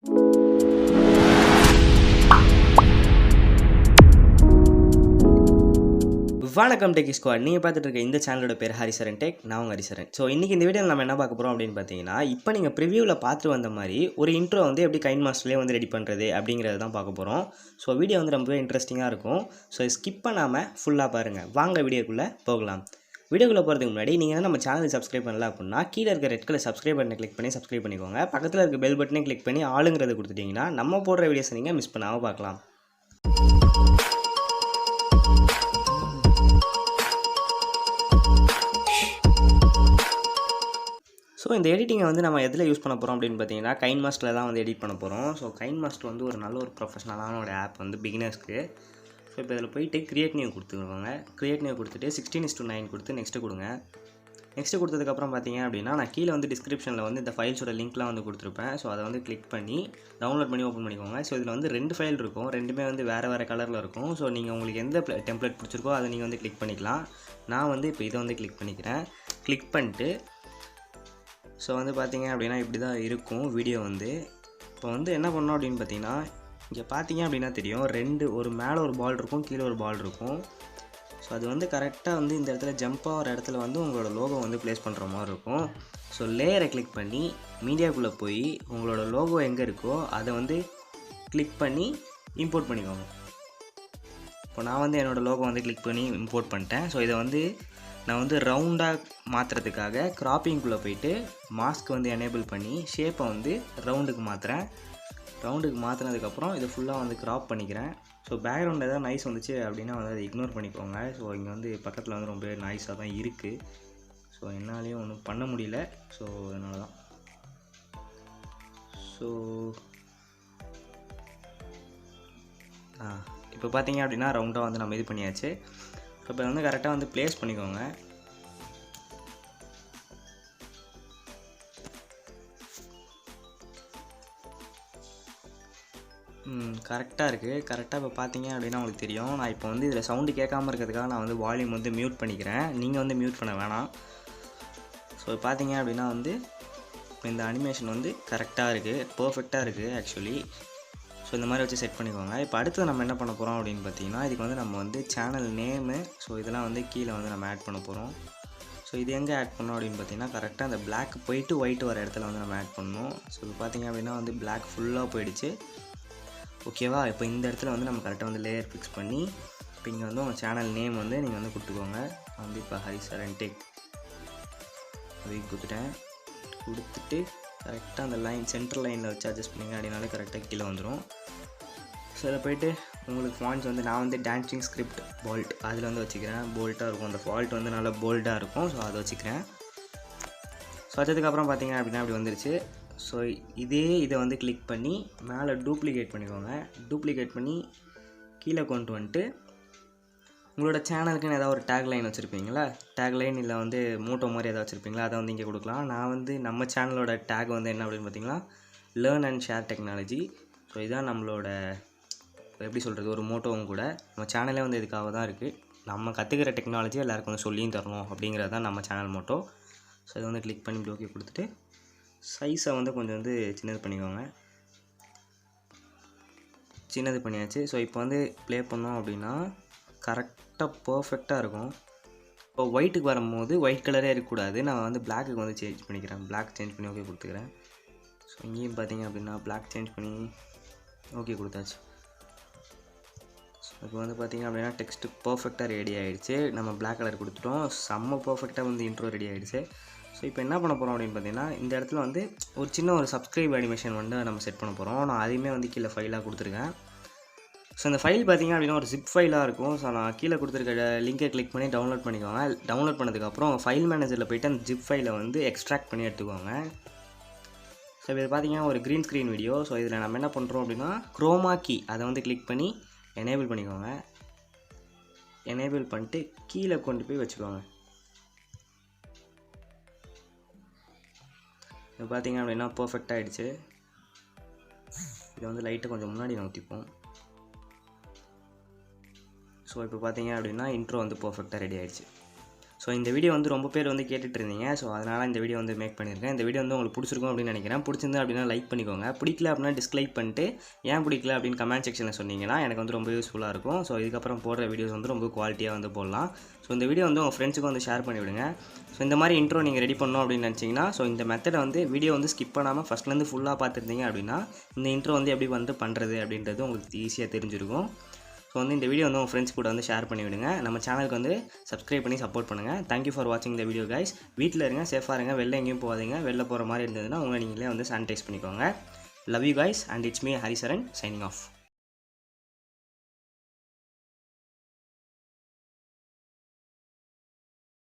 வணக்கம் techie squad. நீங்கள் பார்த்துட்டு இருக்க இந்த சேனலோட பேர் ஹரிசரன் டெக். நான் உங்கள் ஹரிசரன். ஸோ இன்றைக்கி இந்த வீடியோவில் நம்ம என்ன பார்க்க போகிறோம் அப்படின்னு பார்த்தீங்கன்னா, இப்போ நீங்கள் ப்ரிவியூவில் பார்த்து வந்த மாதிரி ஒரு இன்ட்ரோ வந்து எப்படி கைன்மாஸ்டர்லேயே வந்து ரெடி பண்ணுறது அப்படிங்கிறது தான் பார்க்க போகிறோம். ஸோ வீடியோ வந்து ரொம்பவே இன்ட்ரெஸ்டிங்காக இருக்கும். ஸோ ஸ்கிப் பண்ணாமல் ஃபுல்லாக பாருங்கள். வாங்க வீடியோக்குள்ளே போகலாம். வீடியோக்குள்ளே போகிறதுக்கு முன்னாடி நீங்கள் நம்ம சேனல் சப்ஸ்கிரைப் பண்ணல அப்படின்னா கீழே இருக்க ரெட் கலர் சப்ஸ்கிரைப் பட்டனை கிளிக் பண்ணி சப்ஸ்கிரைப் பண்ணிக்கோங்க. பக்கத்தில் இருக்க பெல் பட்டனை கிளிக் பண்ணி ஆளுங்கிறது கொடுத்துட்டிங்கன்னா நம்ம போடுற வீடியோஸை நீங்கள் மிஸ் பண்ணாமல் பார்க்கலாம். ஸோ இந்த எடிட்டிங்கை வந்து நம்ம எதில் யூஸ் பண்ண போகிறோம் அப்படின்னு பார்த்தீங்கன்னா கைன்மாஸ்டரில் தான் வந்து எடிட் பண்ண போகிறோம். ஸோ கைன்மாஸ்டர் வந்து ஒரு நல்ல ஒரு ப்ரொஃபஷனலான ஒரு ஆப் வந்து பிகினர்ஸ்க்கு. ஸோ இப்போ இதில் போயிட்டு கிரியேட் நியூ கொடுத்துருவாங்க. கிரியேட் நியூ கொடுத்துட்டு 16:9 கொடுத்து நெக்ஸ்ட்டு கொடுங்க. நெக்ஸ்ட்டு கொடுத்ததுக்கப்புறம் பார்த்தீங்க அப்படின்னா நான் கீழே வந்து டிஸ்கிரிப்ஷனில் வந்து இந்த ஃபைல்ஸோட லிங்க்லாம் வந்து கொடுத்துருப்பேன். ஸோ அதை வந்து கிளிக் பண்ணி டவுன்லோட் பண்ணி ஓப்பன் பண்ணிக்கோங்க. ஸோ இதில் வந்து 2 ஃபைல் இருக்கும். ரெண்டுமே வந்து வேறு கலரில் இருக்கும். ஸோ நீங்கள் உங்களுக்கு எந்த டெம்ப்ளேட் பிடிச்சிருக்கோ அதை நீங்கள் வந்து கிளிக் பண்ணிக்கலாம். நான் வந்து இப்போ இதை வந்து கிளிக் பண்ணிக்கிறேன். கிளிக் பண்ணிட்டு ஸோ வந்து பார்த்தீங்க அப்படின்னா இப்படி தான் இருக்கும் வீடியோ வந்து. இப்போ வந்து என்ன பண்ணோம் அப்படின்னு பார்த்தீங்கன்னா, இங்கே பார்த்தீங்க அப்படின்னா தெரியும், ஒரு மேலே ஒரு பால் இருக்கும், கீழே ஒரு பால் இருக்கும். ஸோ அது வந்து கரெக்டாக வந்து இந்த இடத்துல ஜம்ப் ஆகிற இடத்துல வந்து உங்களோட லோகோ வந்து ப்ளேஸ் பண்ணுற மாதிரி இருக்கும். ஸோ லேயரை கிளிக் பண்ணி மீடியாக்குள்ளே போய் உங்களோட லோகோ எங்கே இருக்கோ அதை வந்து கிளிக் பண்ணி இம்போர்ட் பண்ணிக்கோங்க. இப்போ நான் வந்து என்னோடய லோகோ வந்து கிளிக் பண்ணி இம்போர்ட் பண்ணிட்டேன். ஸோ இதை வந்து நான் வந்து ரவுண்டாக மாற்றுறதுக்காக க்ராப்பிங்குள்ளே போயிட்டு மாஸ்க் வந்து எனேபிள் பண்ணி ஷேப்பை வந்து ரவுண்டுக்கு மாற்றுறேன். ரவுண்டுக்கு மாற்றினதுக்கப்புறம் இதை ஃபுல்லாக வந்து க்ராப் பண்ணிக்கிறேன். ஸோ பேக்ரவுண்ட் எதாவது நாய்ஸ் வந்துச்சு அப்படின்னா வந்து அதை இக்னோர் பண்ணிக்கோங்க. ஸோ இங்கே வந்து பக்கத்தில் வந்து ரொம்ப நாய்ஸாக தான் இருக்குது. ஸோ என்னாலேயும் ஒன்றும் பண்ண முடியல. ஸோ அதனால தான். ஸோ இப்போ பார்த்தீங்க அப்படின்னா ரவுண்டாக வந்து நம்ம இது பண்ணியாச்சு. இப்போ வந்து கரெக்டாக வந்து ப்ளேஸ் பண்ணிக்கோங்க. கரெக்டாக இருக்குது. கரெக்டாக இப்போ பார்த்தீங்க அப்படின்னா உங்களுக்கு தெரியும். நான் இப்போ வந்து இதில் சவுண்டு கேட்காமல் இருக்கிறதுக்காக நான் வந்து வால்யூம் வந்து மியூட் பண்ணிக்கிறேன். நீங்கள் வந்து மியூட் பண்ண வேணாம். ஸோ பார்த்தீங்க அப்படின்னா வந்து இப்போ இந்த அனிமேஷன் வந்து கரெக்டாக இருக்குது, பர்ஃபெக்டாக இருக்குது ஆக்சுவலி. ஸோ இந்த மாதிரி வச்சு செட் பண்ணிக்கோங்க. இப்போ அடுத்து நம்ம என்ன பண்ண போகிறோம் அப்படின்னு பார்த்தீங்கன்னா, இதுக்கு வந்து நம்ம வந்து சேனல் நேமு ஸோ இதெல்லாம் வந்து கீழே வந்து நம்ம ஆட் பண்ண போகிறோம். ஸோ இது எங்கே ஆட் பண்ணோம் அப்படின்னு பார்த்தீங்கன்னா, கரெக்டாக அந்த பிளாக் போயிட்டு ஒயிட் வர இடத்துல வந்து நம்ம ஆட் பண்ணணும். ஸோ இப்போ பார்த்தீங்க அப்படின்னா வந்து பிளாக் ஃபுல்லாக போயிடுச்சு. ஓகேவா? இப்போ இந்த இடத்துல வந்து நம்ம கரெக்டாக வந்து லேயர் ஃபிக்ஸ் பண்ணி இப்போ இங்கே வந்து உங்கள் சேனல் நேம் வந்து நீங்கள் வந்து கொடுத்துக்கோங்க. வந்து இப்போ ஹரிசரன் டெக் அப்படின்னு கொடுத்துட்டு கரெக்டாக அந்த லைன் சென்ட்ரல் லைனில் வச்சு அட்ஜஸ்ட் பண்ணிங்க அப்படின்னாலே கரெக்டாக கீழே வந்துடும். ஸோ இதில் போய்ட்டு உங்களுக்கு ஃபாண்ட்ஸ் வந்து நான் வந்து டான்சிங் ஸ்கிரிப்ட் போல்ட் அதில் வந்து வச்சுக்கிறேன். போல்ட்டாக இருக்கும், அந்த ஃபால்ட் வந்து நல்லா போல்டாக இருக்கும். ஸோ அதை வச்சுக்கிறேன். ஸோ வச்சதுக்கப்புறம் பார்த்தீங்க அப்படின்னா அப்படி வந்துருச்சு. ஸோ இதை வந்து கிளிக் பண்ணி மேலே டூப்ளிகேட் பண்ணிக்கோங்க. டூப்ளிகேட் பண்ணி கீழே கொண்டு வந்துட்டு உங்களோட சேனலுக்குன்னு ஏதாவது ஒரு டேக் லைன் வச்சுருப்பீங்களா, டேக் லைன் இல்லை வந்து மோட்டோ மாதிரி ஏதாவது வச்சுருப்பீங்களா, அதை வந்து இங்கே கொடுக்கலாம். நான் வந்து நம்ம சேனலோட டேக் வந்து என்ன அப்படின்னு பார்த்தீங்கன்னா learn and share technology. So இதுதான் நம்மளோட எப்படி சொல்கிறது ஒரு மோட்டோவும் கூட. நம்ம சேனலே வந்து இதுக்காக தான் இருக்குது. நம்ம கற்றுக்கிற டெக்னாலஜி எல்லாருக்கும் வந்து சொல்லியும் தரணும் அப்படிங்கிறது தான் நம்ம சேனல் மோட்டோ. ஸோ இதை வந்து கிளிக் பண்ணி ஓகே கொடுத்துட்டு சைஸை வந்து கொஞ்சம் வந்து சின்னது பண்ணிக்கோங்க. சின்னது பண்ணியாச்சு. ஸோ இப்போ வந்து ப்ளே பண்ணோம் அப்படின்னா கரெக்டாக பர்ஃபெக்டாக இருக்கும். இப்போ ஒயிட்டுக்கு வரும்போது ஒயிட் கலரே இருக்கக்கூடாது. நான் வந்து பிளாக்குக்கு வந்து சேஞ்ச் பண்ணிக்கிறேன். பிளாக் சேஞ்ச் பண்ணி ஓகே கொடுத்துக்கிறேன். ஸோ இங்கேயும் பார்த்தீங்க அப்படின்னா பிளாக் சேஞ்ச் பண்ணி ஓகே கொடுத்தாச்சு. ஸோ இப்போ வந்து பார்த்திங்க அப்படின்னா டெக்ஸ்ட்டு பர்ஃபெக்டாக ரெடி ஆகிடுச்சு. நம்ம பிளாக் கலர் கொடுத்துட்டோம். செம்ம பர்ஃபெக்டாக வந்து இன்ட்ரோ ரெடி ஆகிடுச்சு. ஸோ இப்போ என்ன பண்ண போகிறோம் அப்படின்னு பார்த்தீங்கன்னா, இந்த இடத்துல வந்து ஒரு சின்ன ஒரு சப்ஸ்கிரைப் அனிமேஷன் வந்து நம்ம செட் பண்ண போகிறோம். நான் அதையுமே வந்து கீழே ஃபைலாக கொடுத்துருக்கேன். ஸோ இந்த ஃபைல் பார்த்திங்க அப்படின்னா ஒரு ஜிப் ஃபைலாக இருக்கும். ஸோ நான் கீழே கொடுத்துருக்க லிங்கை கிளிக் பண்ணி டவுன்லோட் பண்ணிக்கோங்க. டவுன்லோட் பண்ணதுக்கப்புறம் ஃபைல் மேனேஜரில் போய்ட்டு அந்த ஜிப் ஃபைலை வந்து எக்ஸ்ட்ராக்ட் பண்ணி எடுத்துக்கோங்க. ஸோ இது பார்த்திங்கன்னா ஒரு க்ரீன் ஸ்க்ரீன் வீடியோ. ஸோ இதில் நம்ம என்ன பண்ணுறோம் அப்படின்னா குரோமா கீ அதை வந்து கிளிக் பண்ணி எனேபிள் பண்ணிக்கோங்க. எனேபிள் பண்ணிட்டு கீழே கொண்டு போய் வச்சுக்கோங்க. இப்போ பார்த்திங்க அப்படின்னா பர்ஃபெக்டாக ஆகிடுச்சு. இதை வந்து லைட்டை கொஞ்சம் முன்னாடி நகர்த்திப்போம். ஸோ இப்போ பார்த்தீங்க அப்படின்னா இன்ட்ரோ வந்து பர்ஃபெக்டாக ரெடி ஆகிடுச்சு. ஸோ இந்த வீடியோ வந்து ரொம்ப பேர் வந்து கேட்டுட்டு இருந்தீங்க. ஸோ அதனால் இந்த வீடியோ வந்து மேக் பண்ணியிருக்கேன். இந்த வீடியோ வந்து உங்களுக்கு பிடிச்சிருக்கும் அப்படின்னு நினைக்கிறேன். பிடிச்சிருந்தா அப்படின்னா லைக் பண்ணிக்கோங்க. பிடிக்கல அப்படின்னா டிஸ்லைக் பண்ணிட்டு ஏன் பிடிக்கல அப்படின்னு கமெண்ட் செக்ஷனில் சொன்னீங்கன்னா எனக்கு வந்து ரொம்ப யூஸ்ஃபுல்லாக இருக்கும். ஸோ இதுக்கப்புறம் போடுற வீடியோஸ் வந்து ரொம்ப குவாலிட்டியாக வந்து போடலாம். ஸோ இந்த வீடியோ வந்து உங்கள் ஃப்ரெண்ட்ஸுக்கும் வந்து ஷேர் பண்ணிவிடுங்க. ஸோ இந்த மாதிரி இன்ட்ரோ நீங்கள் ரெடி பண்ணணும் அப்படின்னு நினச்சிங்கன்னா ஸோ இந்த மெத்தடை வந்து வீடியோ வந்து ஸ்கிப் பண்ணாமல் ஃபஸ்ட்லேருந்து ஃபுல்லாக பார்த்துருந்தீங்க அப்படின்னா இந்த இன்ட்ரோ வந்து எப்படி வந்து பண்ணுறது அப்படின்றது உங்களுக்கு ஈஸியாக தெரிஞ்சிருக்கும். ஸோ வந்து இந்த வீடியோ வந்து உங்கள் ஃப்ரெண்ட்ஸ் கூட வந்து ஷேர் பண்ணிவிடுங்க. நம்ம சேனலுக்கு வந்து சப்ஸ்கிரைப் பண்ணி சப்போர்ட் பண்ணுங்கள். தேங்க்யூ ஃபார் வாட்சிங் த வீடியோ கைஸ். வீட்டில் இருங்க, சேஃபாக இருங்க, வெளில எங்கேயும் போகாதீங்க. வெளில போகிற மாதிரி இருந்ததுன்னா உங்களை நீங்களே வந்து சானிடைஸ் பண்ணிக்கோங்க. Love you guys and it's me Haricharan signing off.